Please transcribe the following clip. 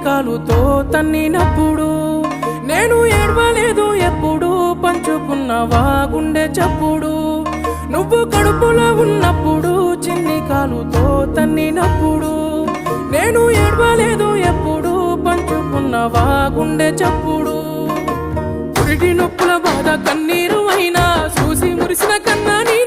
కాలుతో తన్నినప్పుడు నేను ఏడవలేదు ఎప్పుడు పంచుకున్నవా గుండె చప్పుడు నువ్వు కడుపులో ఉన్నప్పుడు చిన్ని కాలుతో తన్నినప్పుడు నేను ఏడవలేదు ఎప్పుడు పంచుకున్నవా గుండె చప్పుడు పురిటి నొప్పుల బాధ కన్నీరు అయినా చూసి మురిసిన కన్నా నీ